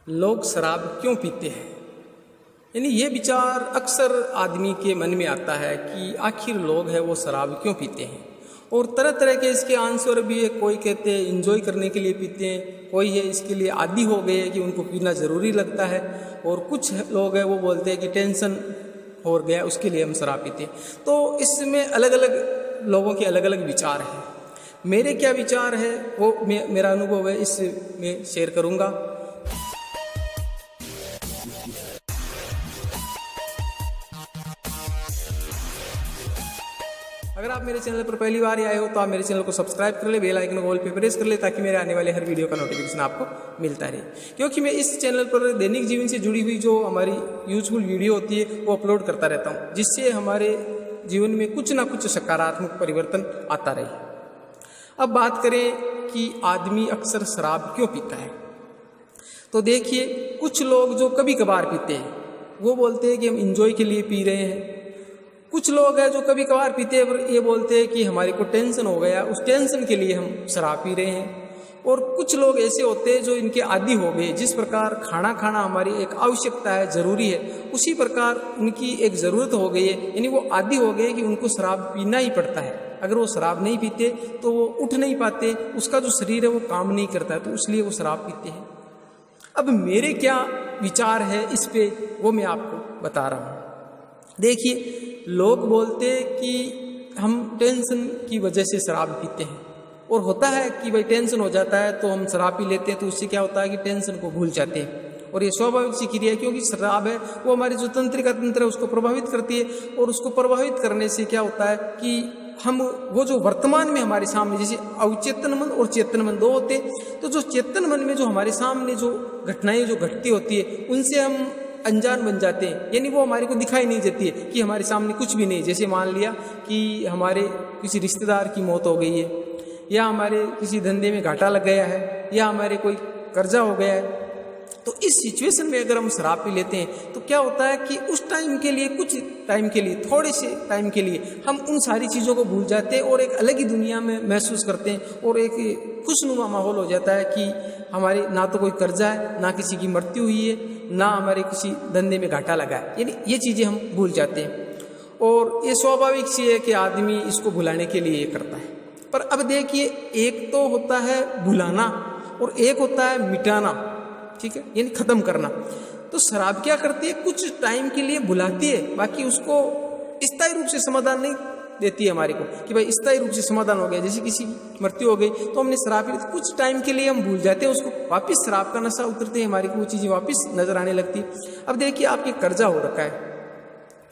लोग शराब क्यों पीते हैं? यानी ये विचार अक्सर आदमी के मन में आता है कि आखिर लोग हैं वो शराब क्यों पीते हैं। और तरह तरह के इसके आंसर भी है। कोई कहते हैं इंजॉय करने के लिए पीते हैं, कोई है इसके लिए आदी हो गए कि उनको पीना ज़रूरी लगता है, और कुछ लोग हैं वो बोलते हैं कि टेंशन हो गया उसके लिए हम शराब पीते हैं। तो इसमें अलग अलग लोगों के अलग अलग विचार हैं। मेरे क्या विचार है वो मेरा अनुभव है इसमें शेयर करूँगा। अगर आप मेरे चैनल पर पहली बार आए हो तो आप मेरे चैनल को सब्सक्राइब कर ले, बेल आइकन को ऑल पे प्रेस कर ले, ताकि मेरे आने वाले हर वीडियो का नोटिफिकेशन आपको मिलता रहे। क्योंकि मैं इस चैनल पर दैनिक जीवन से जुड़ी हुई जो हमारी यूजफुल वीडियो होती है वो अपलोड करता रहता हूँ, जिससे हमारे जीवन में कुछ ना कुछ सकारात्मक परिवर्तन आता रहे। अब बात करें कि आदमी अक्सर शराब क्यों पीता है, तो देखिए कुछ लोग जो कभी कभार पीते हैं वो बोलते हैं कि हम इंजॉय के लिए पी रहे हैं। कुछ लोग हैं जो कभी कभार पीते हैं पर ये बोलते हैं कि हमारे को टेंशन हो गया, उस टेंशन के लिए हम शराब पी रहे हैं। और कुछ लोग ऐसे होते हैं जो इनके आदी हो गए। जिस प्रकार खाना खाना हमारी एक आवश्यकता है, ज़रूरी है, उसी प्रकार उनकी एक ज़रूरत हो गई है, यानी वो आदी हो गए कि उनको शराब पीना ही पड़ता है। अगर वो शराब नहीं पीते तो वो उठ नहीं पाते, उसका जो शरीर है वो काम नहीं करता, तो इसलिए वो शराब पीते हैं। अब मेरे क्या विचार है इस पे वो मैं आपको बता रहा हूँ। देखिए, लोग बोलते हैं कि हम टेंशन की वजह से शराब पीते हैं, और होता है कि भाई टेंशन हो जाता है तो हम शराब पी लेते हैं, तो उससे क्या होता है कि टेंशन को भूल जाते हैं। और ये स्वाभाविक सी क्रिया है, क्योंकि शराब है वो हमारी जो तंत्रिका तंत्र है उसको प्रभावित करती है, और उसको प्रभावित करने से क्या होता है कि हम वो जो वर्तमान में हमारे सामने, जैसे अवचेतन मन और चेतन मन दो होते हैं, तो जो चेतन मन में जो हमारे सामने जो घटनाएं जो घटती होती है उनसे हम अनजान बन जाते हैं, यानी वो हमारे को दिखाई नहीं देती है कि हमारे सामने कुछ भी नहीं। जैसे मान लिया कि हमारे किसी रिश्तेदार की मौत हो गई है, या हमारे किसी धंधे में घाटा लग गया है, या हमारे कोई कर्जा हो गया है, तो इस सिचुएशन में अगर हम शराब पी लेते हैं तो क्या होता है कि उस टाइम के लिए, कुछ टाइम के लिए, थोड़े से टाइम के लिए हम उन सारी चीज़ों को भूल जाते हैं और एक अलग ही दुनिया में महसूस करते हैं, और एक खुशनुमा माहौल हो जाता है कि हमारे ना तो कोई कर्जा है, ना किसी की मृत्यु हुई है, ना हमारे किसी धंधे में घाटा लगा है, यानी ये चीज़ें हम भूल जाते हैं। और ये स्वाभाविक सी है कि आदमी इसको भुलाने के लिए ये करता है। पर अब देखिए, एक तो होता है भुलाना और एक होता है मिटाना, ठीक है, यानी खत्म करना। तो शराब क्या करती है, कुछ टाइम के लिए भुलाती है, बाकी उसको स्थायी रूप से समाधान नहीं देती है हमारे को कि भाई स्थायी रूप से समाधान हो गया। जैसे किसी की मृत्यु हो गई तो हमने शराब पी, कुछ टाइम के लिए हम भूल जाते हैं उसको, वापस शराब का नशा उतरते हैं, हमारी को वो चीज़ें वापस नजर आने लगती है। अब देखिए, आपके कर्जा हो रखा है,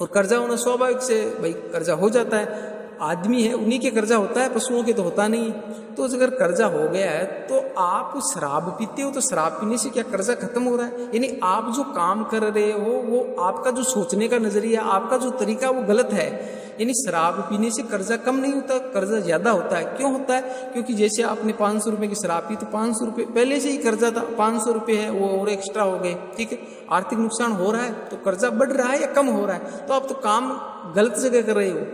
और कर्जा होना स्वाभाविक से भाई कर्जा हो जाता है, आदमी है उन्हीं के कर्जा होता है, पशुओं के तो होता नहीं। तो अगर कर्जा हो गया है तो आप शराब पीते हो, तो शराब पीने से क्या कर्जा खत्म हो रहा है? यानी आप जो काम कर रहे हो वो आपका जो सोचने का नजरिया, आपका जो तरीका वो गलत है। यानी शराब पीने से कर्जा कम नहीं होता, कर्जा ज्यादा होता है। क्यों होता है? क्योंकि जैसे आपने 500 रुपये की शराब पी तो 500 रुपये पहले से ही कर्जा था, 500 रुपये है वो और एक्स्ट्रा हो गए, ठीक है। आर्थिक नुकसान हो रहा है तो कर्जा बढ़ रहा है या कम हो रहा है? तो आप तो काम गलत जगह कर रहे हो।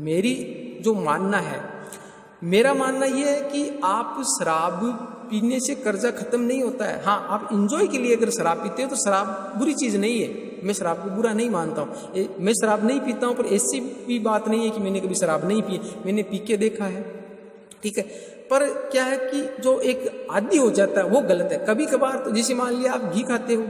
मेरी जो मानना है, मेरा मानना यह है कि आप शराब पीने से कर्जा खत्म नहीं होता है। हाँ, आप इंजॉय के लिए अगर शराब पीते हो तो शराब बुरी चीज़ नहीं है, मैं शराब को बुरा नहीं मानता हूँ, मैं शराब नहीं पीता हूँ। पर ऐसी भी बात नहीं है कि मैंने कभी शराब नहीं पी, मैंने पी के देखा है, ठीक है। पर क्या है कि जो एक आदी हो जाता है वो गलत है। कभी कभार तो जैसे मान लिया आप घी खाते हो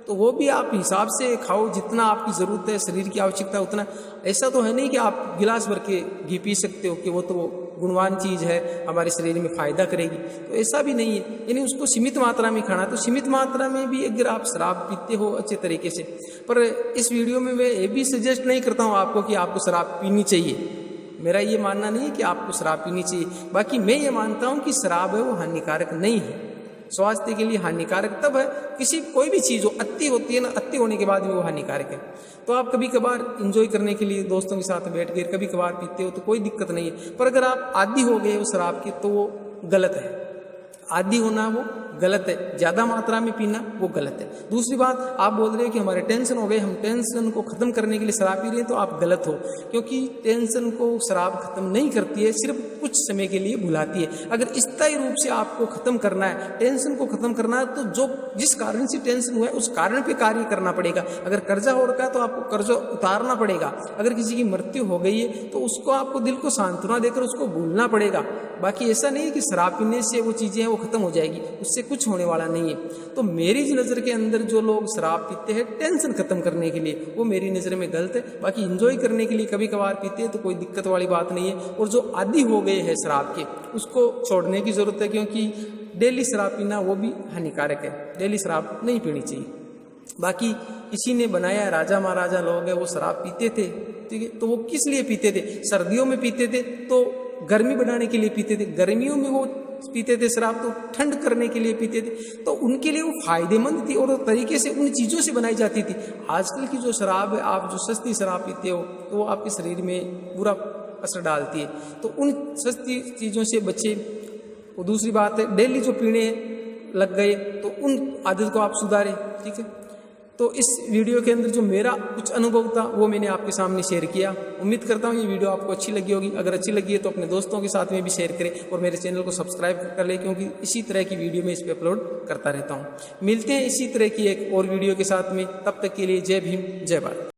तो वो भी आप हिसाब से खाओ, जितना आपकी ज़रूरत है, शरीर की आवश्यकता उतना। ऐसा तो है नहीं कि आप गिलास भर के घी पी सकते हो कि वो तो गुणवान चीज़ है, हमारे शरीर में फ़ायदा करेगी, तो ऐसा भी नहीं है। यानी उसको सीमित मात्रा में खाना। तो सीमित मात्रा में भी अगर आप शराब पीते हो अच्छे तरीके से, पर इस वीडियो में मैं ये भी सजेस्ट नहीं करता हूँ आपको कि आपको शराब पीनी चाहिए। मेरा ये मानना नहीं है कि आपको शराब पीनी चाहिए। बाकी मैं ये मानता हूँ कि शराब है वो हानिकारक नहीं है, स्वास्थ्य के लिए हानिकारक तब है किसी कोई भी चीज़ हो, अति होती है ना, अति होने के बाद भी वो हानिकारक है। तो आप कभी कभार इंजॉय करने के लिए दोस्तों के साथ बैठ कर कभी कभार पीते हो तो कोई दिक्कत नहीं है। पर अगर आप आदी हो गए हो शराब के तो वो गलत है, आदी होना वो गलत है, ज़्यादा मात्रा में पीना वो गलत है। दूसरी बात, आप बोल रहे हो कि हमारे टेंशन हो गए, हम टेंशन को ख़त्म करने के लिए शराब पी रहे हैं, तो आप गलत हो, क्योंकि टेंशन को शराब ख़त्म नहीं करती है, सिर्फ कुछ समय के लिए भुलाती है। अगर स्थायी रूप से आपको ख़त्म करना है, टेंशन को ख़त्म करना है, तो जो जिस कारण से टेंशन हुआ है उस कारण पे कार्य करना पड़ेगा। अगर कर्जा हो रखा है तो आपको कर्जा उतारना पड़ेगा। अगर किसी की मृत्यु हो गई है तो उसको आपको दिल को सांत्वना देकर उसको भूलना पड़ेगा। बाकी ऐसा नहीं है कि शराब पीने से वो चीज़ें हैं वो ख़त्म हो जाएगी, उससे कुछ होने वाला नहीं है। तो मेरी नज़र के अंदर जो लोग शराब पीते हैं टेंशन ख़त्म करने के लिए, वो मेरी नज़र में गलत है। बाकी इंजॉय करने के लिए कभी कभार पीते हैं तो कोई दिक्कत वाली बात नहीं है। और जो आदी हो गए हैं शराब के, उसको छोड़ने की ज़रूरत है, क्योंकि डेली शराब पीना वो भी हानिकारक है, डेली शराब नहीं पीनी चाहिए। बाकी किसी ने बनाया, राजा महाराजा लोग हैं वो शराब पीते थे, ठीक है, तो वो किस लिए पीते थे? सर्दियों में पीते थे तो गर्मी बढ़ाने के लिए पीते थे, गर्मियों में वो पीते थे शराब तो ठंड करने के लिए पीते थे, तो उनके लिए वो फायदेमंद थी और तरीके से उन चीज़ों से बनाई जाती थी। आजकल की जो शराब है, आप जो सस्ती शराब पीते हो तो वो आपके शरीर में बुरा असर डालती है, तो उन सस्ती चीज़ों से बचे। और दूसरी बात है, डेली जो पीने लग गए तो उन आदत को आप सुधारें, ठीक है। तो इस वीडियो के अंदर जो मेरा कुछ अनुभव था वो मैंने आपके सामने शेयर किया। उम्मीद करता हूँ ये वीडियो आपको अच्छी लगी होगी। अगर अच्छी लगी है तो अपने दोस्तों के साथ में भी शेयर करें और मेरे चैनल को सब्सक्राइब कर लें, क्योंकि इसी तरह की वीडियो मैं इस पर अपलोड करता रहता हूँ। मिलते हैं इसी तरह की एक और वीडियो के साथ में, तब तक के लिए जय भीम, जय भारत।